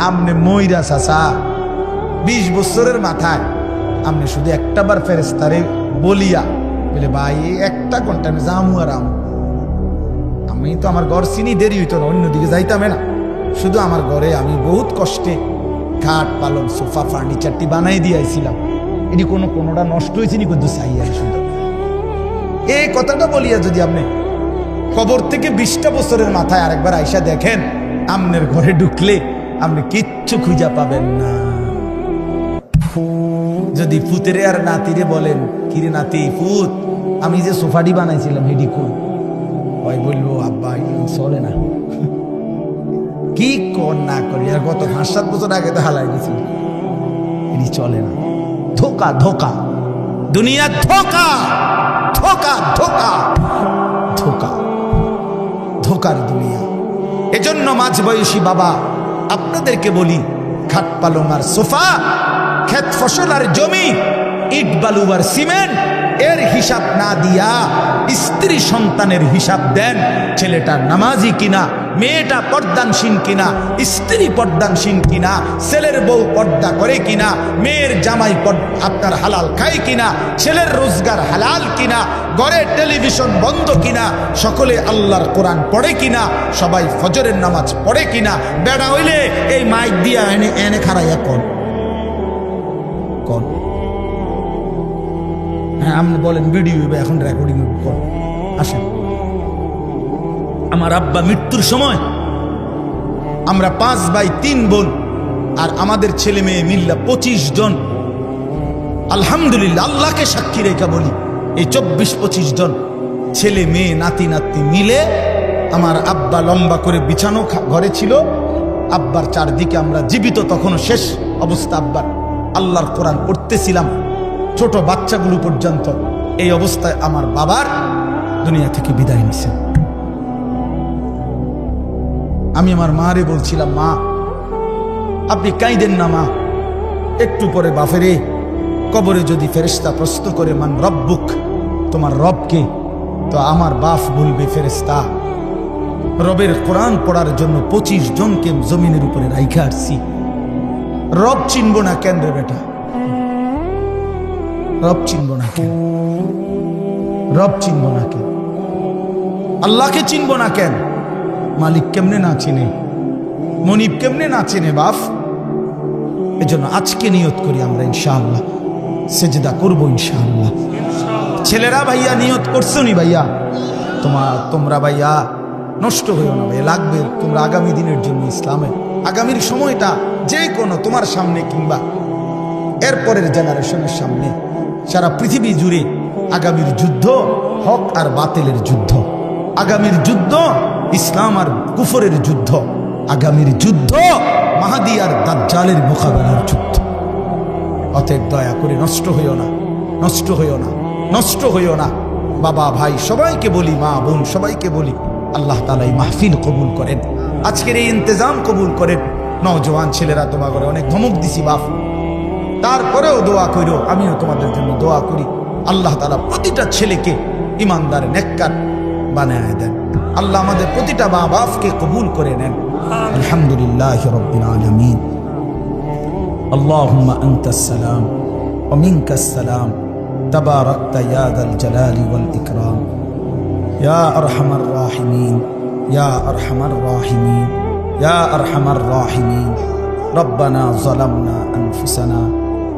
আমনে মইরা চাচা 20 বছরের মাথায় আমনে শুধু একটা বার ফেরেশতারে বলিয়া বলে ভাই একটা ঘন্টা আমি যামু আর আমি তো আমার ঘর চিনি, দেরি হইতো না, অন্যদিকে যাইতাম না। শুধু আমার ঘরে আমি বহুত কষ্টে খাট পালং সোফা ফার্নিচারটি বানাই দিয়েছিলাম, এটি কোনোটা নষ্ট হয়েছে নি কিন্তু চাইয়া শুধু এই কথাটা বলিয়া যদি আপনি কবর থেকে 20টা বছরের মাথায় আরেকবার আইসা দেখেন, আমনের ঘরে ঢুকলে আপনি কিচ্ছু খুঁজা পাবেন না। যদি ফুতেরে আর নাতিরে বলেন, কিরে নাতি ফুত আমি যে সোফাটি বানাইছিলাম হেডি কোন, ওই বলবো আব্বা চলে না। কি কর না করি, আর গত 5-7 বছর আগে তো হালাই গেছিল, এটি চলে না। ধোকা ধোকা, দুনিয়া ধোকা ধোকা ধোকা ধোকা, ধোকার দুনিয়া। এজন্য মাঝ বয়সী বাবা আপনাদেরকে বলি, খাট পালং আর সোফা, ক্ষেত ফসল আর জমি, ইট বালু আর সিমেন্ট এর হিসাব না দিয়া স্ত্রী সন্তানের হিসাব দেন। ছেলেটা নামাজি কিনা, মেয়েটা পর্দানসীন কিনা, স্ত্রী পর্দানসীন কিনা, ছেলের বউ পর্দা করে কিনা, মেয়ের জামাই আপনার হালাল খায় কিনা, ছেলের রোজগার হালাল কিনা, ঘরে টেলিভিশন বন্ধ কিনা, সকলে আল্লাহর কোরআন পড়ে কিনা, সবাই ফজরের নামাজ পড়ে কিনা। বেড়া হইলে এই মাইক দিয়া এনে এনে খারাইয়া কোন কোন, হ্যাঁ আপনি বলেন ভিডিও এখন রেকর্ডিং কর। আসেন, আমার আব্বা মৃত্যুর সময় আমরা 5 ভাই 3 বোন আর আমাদের ছেলে মেয়ে মিল্লা 25 জন, আলহামদুলিল্লাহ আল্লাহকে সাক্ষী রেখা বলি, এই 24-25 জন ছেলে মেয়ে নাতি নাতনি মিলে আমার আব্বা লম্বা করে বিছানো ঘরে ছিল। আব্বার চারদিকে আমরা জীবিত, তখনও শেষ অবস্থা আব্বার, আল্লাহর কোরআন পড়তেছিলাম, ছোট বাচ্চাগুলো পর্যন্ত। এই অবস্থায় আমার বাবার দুনিয়া থেকে বিদায় নিছে। আমি আমার মারে বলছিলাম, মা আপনি কাঁদেন না মা, একটু পরে বাফেরে কবরে যদি ফেরেশতা প্রশ্ন করে মান রব্বুক, তোমার রবকে, তো আমার বাপ বলবে ফেরেশতা রবের কোরআন পড়ার জন্য 25 জনকে জমিনের উপরে রাইখা আসছি, রব চিনব না কেন রে বেটা, রব চিনব না কেন, রব চিনব না কেন, আল্লাহকে চিনব না কেন, মালিক কেমনে না চিনে, মনিব কেমনে না চিনে বাপ। এজন্য আজকে নিয়ত করি আমরা ইনশাআল্লাহ সেজদা করবো ইনশাআল্লাহ। ছেলেরা ভাইয়া নিয়ত করছো নি ভাইয়া, তোমরা ভাইয়া নষ্ট হইও না ভাই, লাগবে তোমরা আগামী দিনের জন্য, ইসলামের আগামীর সময়টা যে কোনো তোমার সামনে কিংবা এরপরের জেনারেশনের সামনে, সারা পৃথিবী জুড়ে আগামীর যুদ্ধ হক আর বাতিলের যুদ্ধ, আগামীর যুদ্ধ ইসলাম আর কুফরের যুদ্ধ, আগামীর যুদ্ধ মাহাদি আর দাজ্জালের মোকাবেলার যুদ্ধ। অতএব দয়া করে নষ্ট হইও না, নষ্ট হইও না, নষ্ট হইও না। বাবা ভাই সবাইকে বলি, মা বোন সবাইকে বলি, আল্লাহ তাআলা এই মাহফিল কবুল করেন, আজকের এই ইন্তজাম কবুল করেন। নওজোয়ান ছেলেরা তোমার ঘরে অনেক ধমক দিছি বাপ, তারপরেও দোয়া কইরো, আমিও তোমাদের জন্য দোয়া করি। আল্লাহ তাআলা প্রতিটা ছেলেকে ইমানদার নেককার বানায় দেন। আল্লাহ আমাদের প্রতিটা মা বাপকে কবুল করে নেন। আলহামদুলিল্লাহি রাব্বিল আলামিন। আল্লাহুম্মা আনতাস সালাম ওয়া মিনকাস সালাম, তাবারাকতা ইয়া যাল জালালি ওয়াল ইকরাম, ইয়া আরহামার রাহিমিন, ইয়া আরহামার রাহিমিন, ইয়া আরহামার রাহিমিন। রব্বানা যালামনা আনফুসানা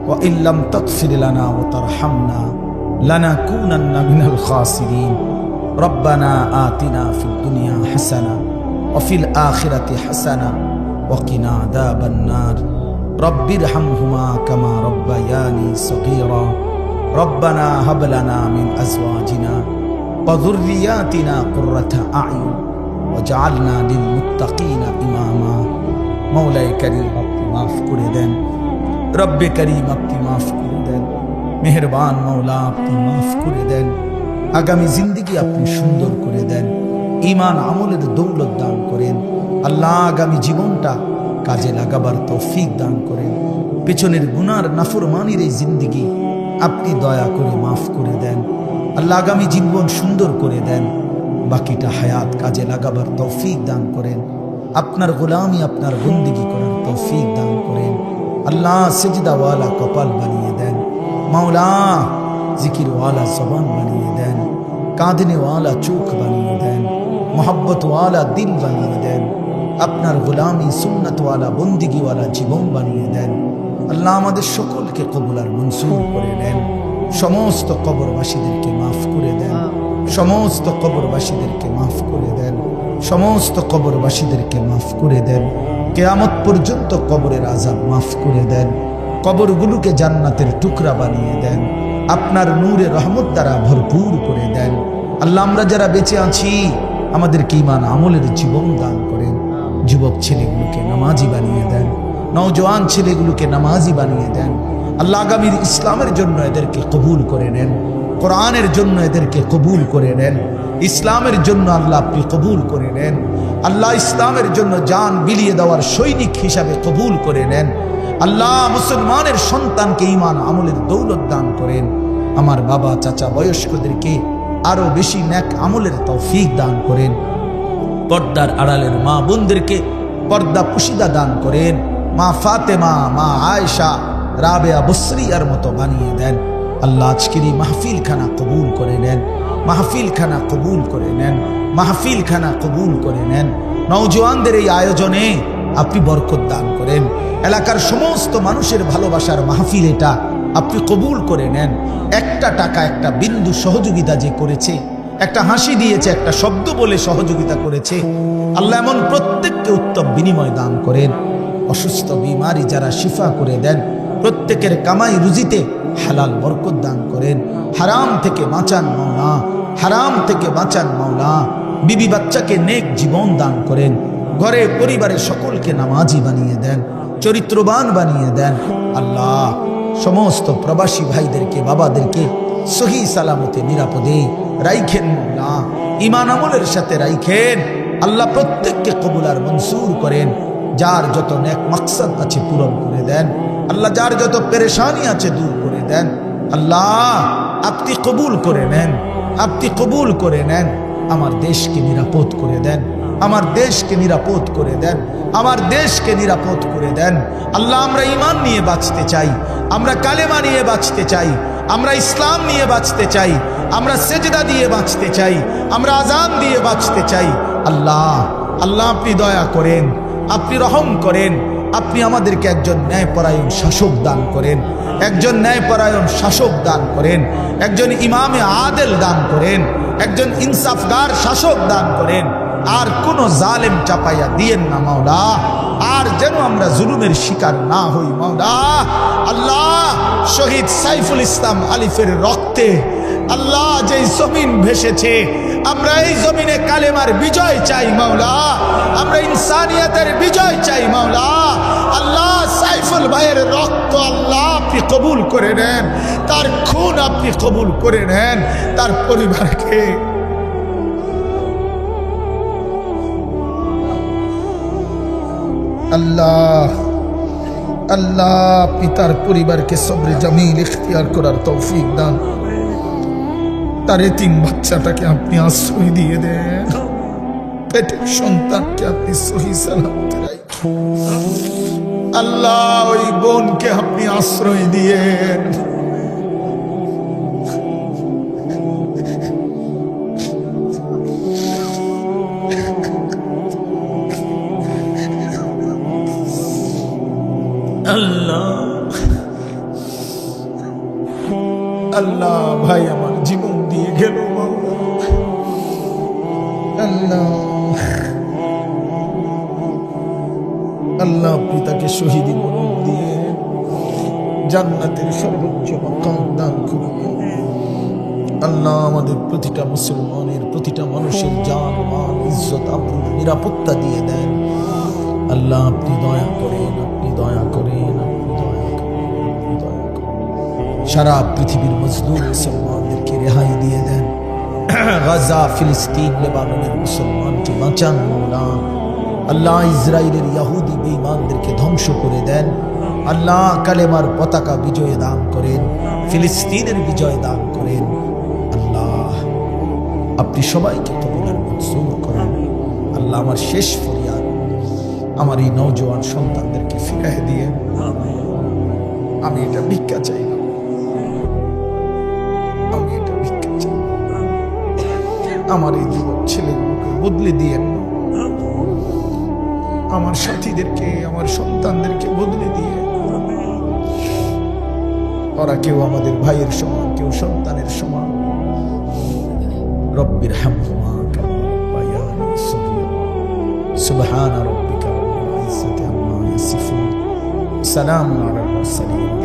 ওয়া ইল্লাম তাগফির লানা ওয়া তারহামনা লানাকুনান্না মিনাল খাসিরিন। রব্বানা আতিনা ফিদ দুনিয়া হাসানা ওয়া ফিল আখিরাতি হাসানা ওয়া কিনা আযাবান নার। রব্বিরহামহুমা কামা রব্বায়ানি সগীরা। রব্বানা হাব লানা মিন আজওয়াজিনা ওয়া যুররিয়াতিনা কুররাতা আ'য়ুন ওয়াজআলনা লিল মুত্তাকিনা ইমামা। মওলায়ে কারীম আপনি মাফ করে দেন, রব্বে কারীম আপনি মাফ করে দেন, মেহেরবান মওলা আপনি মাফ করে দেন। আগামী জিন্দেগি আপনি সুন্দর করে দেন, ঈমান আমলের দৌলত দান করেন। আল্লাহ আগামী জীবনটা কাজে লাগাবার তৌফিক দান করেন। পেছনের গুনার নাফরমানির এই জিন্দেগি আপনি দয়া করে মাফ করে দেন। আল্লাহ আগামী জীবন সুন্দর করে দেন, বাকিটা হায়াত কাজে লাগাবার তৌফিক দান করেন। আপনার গোলামি আপনার বন্দেগী করার তৌফিক আল্লাহ সেজদাওয়ালা কপাল বানিয়ে দেন মাওলা, জিকিরওয়ালা জবান বানিয়ে দেন, কাঁদনেওয়ালা চোখ বানিয়ে দেন, মোহাব্বতওয়ালা দিল বানিয়ে দেন, আপনার গোলামি সুন্নতওয়ালা বন্দিগিওয়ালা জীবন বানিয়ে দেন। আল্লাহ আমাদের সকলকে কবুল আর মনসুর করে নেন। সমস্ত কবরবাসীদেরকে মাফ করে দেন, সমস্ত কবরবাসীদেরকে মাফ করে দেন, সমস্ত কবরবাসীদেরকে মাফ করে দেন। কিয়ামত পর্যন্ত কবরের আযাব মাফ করে দেন, কবরগুলোকে জান্নাতের টুকরা বানিয়ে দেন, আপনার নূরে রহমত দ্বারা ভরপুর করে দেন। আল্লাহ আমরা যারা বেঁচে আছি আমাদেরকে ঈমান আমলের জীবন দান করেন। যুবক ছেলেগুলোকে নামাজি বানিয়ে দেন, নওজোয়ান ছেলেগুলোকে নামাজি বানিয়ে দেন। আল্লাহ আগামীর ইসলামের জন্য এদেরকে কবুল করে নেন, কোরআনের জন্য এদেরকে কবুল করে নেন, ইসলামের জন্য আল্লাহ আপনি কবুল করে নেন। আল্লাহ ইসলামের জন্য জান বিলিয়ে দেওয়ার সৈনিক হিসাবে কবুল করে নেন। আল্লাহ মুসলমানের সন্তানকে ঈমান আমলের দৌলত দান করেন। আমার বাবা চাচা বয়স্কদেরকে আরো বেশি নেক আমলের তৌফিক দান করেন। পর্দার আড়ালের মা বোনদেরকে পর্দা পুশিদা দান করেন। মা ফাতেমা, মা আয়েশা, রাবেয়া বসরিয়ার মতো বানিয়ে দেন। আল্লাহ আজকের এই মাহফিল খানা কবুল করে নেন, মাহফিল খানা কবুল করে নেন, মাহফিল খানা কবুল করে নেন। নওজোয়ানদের এই আয়োজনে আপনি বরকত দান করেন। এলাকার সমস্ত মানুষের ভালোবাসার মাহফিল এটা আপনি কবুল করে নেন। একটা টাকা একটা বিন্দু সহযোগিতা যে করেছে, একটা হাসি দিয়েছে, একটা শব্দ বলে সহযোগিতা করেছে, আল্লাহ এমন প্রত্যেককে উত্তম বিনিময় দান করেন। অসুস্থ বিমারি যারা শিফা করে দেন, প্রত্যেকের কামাই রুজিতে হালাল বরকত দান করেন। হারাম থেকে বাঁচান মাওলা, হারাম থেকে বাঁচান মাওলা। বিবি বাচ্চাকে নেক জীবন দান করেন। ঘরে পরিবারে সকলকে নামাজি বানিয়ে দেন, চরিত্রবান বানিয়ে দেন। আল্লাহ সমস্ত প্রবাসী ভাইদেরকে বাবাদেরকে সহি সালামতে নিরাপদে রাইখেন মাওলা, ঈমান আমলের সাথে রাইখেন। আল্লাহ প্রত্যেককে কবুল আর মনসুর করেন। যার যত নেক মাকসাদ আছে পূরণ করে দেন। আল্লাহ যার যত পেরেশানি আছে দূর করে দেন। আল্লাহ আপনি কবুল করে নেন, আপনি কবুল করে নেন। আমার দেশকে নিরাপদ করে দেন, আমার দেশকে নিরাপদ করে দেন, আমার দেশকে নিরাপদ করে দেন। আল্লাহ আমরা ঈমান নিয়ে বাঁচতে চাই, আমরা কালেমা নিয়ে বাঁচতে চাই, আমরা ইসলাম নিয়ে বাঁচতে চাই, আমরা সেজদা দিয়ে বাঁচতে চাই, আমরা আজান দিয়ে বাঁচতে চাই। আল্লাহ আল্লাহ আপনি দয়া করেন, আপনি রহম করেন। আপনি আমাদেরকে একজন ন্যায়পরায়ণ শাসক দান করেন, একজন ন্যায়পরায়ণ শাসক দান করেন, একজন ইমামে আদেল দান করেন, একজন ইনসাফগার শাসক দান করেন। আর কোন জালেম চাপাইয়া দিয়েন না মাওলা, আর যেন আমরা জুলুমের শিকার না হই মাওলা। আল্লাহ শহীদ সাইফুল ইসলাম আলিফের রক্তে আল্লাহ যেই জমিন ভেসেছে, আমরা এই জমিনে কালেমার বিজয় চাই মাওলা, আমরা ইনসানিয়তের বিজয় চাই মাওলা। আল্লাহ সাইফুল ভাইয়ের রক্ত আল্লাহ আপনি কবুল করে নেন, তার খুন আপনি কবুল করে নেন, তার পরিবারকে আল্লাহ আল্লাহ আপনি তার পরিবারকে সবরে জামিল ইখতিয়ার করার তৌফিক দান। তার এতিম বাচ্চাটাকে আপনি আশ্রয় দিয়ে দেন, পেটের সন্তানকে আপনি সহি সালামতে রাখেন। আল্লাহ ওই বোনকে আপনি আশ্রয় দিয়েন। আল্লাহ ভাই আমার জীবন দিয়ে গেল আল্লাহ, আল্লাহ আপনি তাকে শহীদি মরণ দিয়ে জান্নাতের সর্বোচ্চ মাকাম দান করুন। আল্লাহ আমাদের প্রতিটা মুসলমানের, প্রতিটা মানুষের জান মান ইজ্জত আবরুর নিরাপত্তা দিয়ে দেন। আল্লাহ আপনি দয়া করেন, আপনি দয়া করেন, আপনি দয়া করেন, আপনি দয়া করেন। সারা পৃথিবীর মজলুম মুসলমানদেরকে রেহাই দিয়ে দেন। গাজা, ফিলিস্তিন, লেবাননের মুসলমানকে বাঁচান মাওলা। আল্লাহ ইসরায়েলের ইহুদি বেঈমানদেরকে ধ্বংস করে দেন। আল্লাহ কালেমার পতাকা বিজয় দান করেন, ফিলিস্তিনের বিজয় দান করেন। আল্লাহ আপনি সবাইকে কবুল আর মঞ্জুর করেন। আল্লাহ আমার শেষ ফরিয়াদ, আমার এই নওজোয়ান সন্তানদেরকে ফিরায় দিয়ে আমি এটা ভিক্ষা চাই না, আমি এটা ভিক্ষা চাই না। আমার এই যুবক ছেলেগুলোকে বদলে দিয়েন না, আমার সাথীদেরকে, আমার সন্তানদেরকে বদলে দিয়ে। ওরা কেউ আমাদের ভাইয়ের সমান, কেউ সন্তানের সমান। রব্বির হামহুমা কামা রাব্বায়ানি সগীরা। সুবহান রাব্বিকা রাব্বিল ইজ্জাতি আম্মা ইয়াসিফুন। সালামুন আলাল মুরসালিন।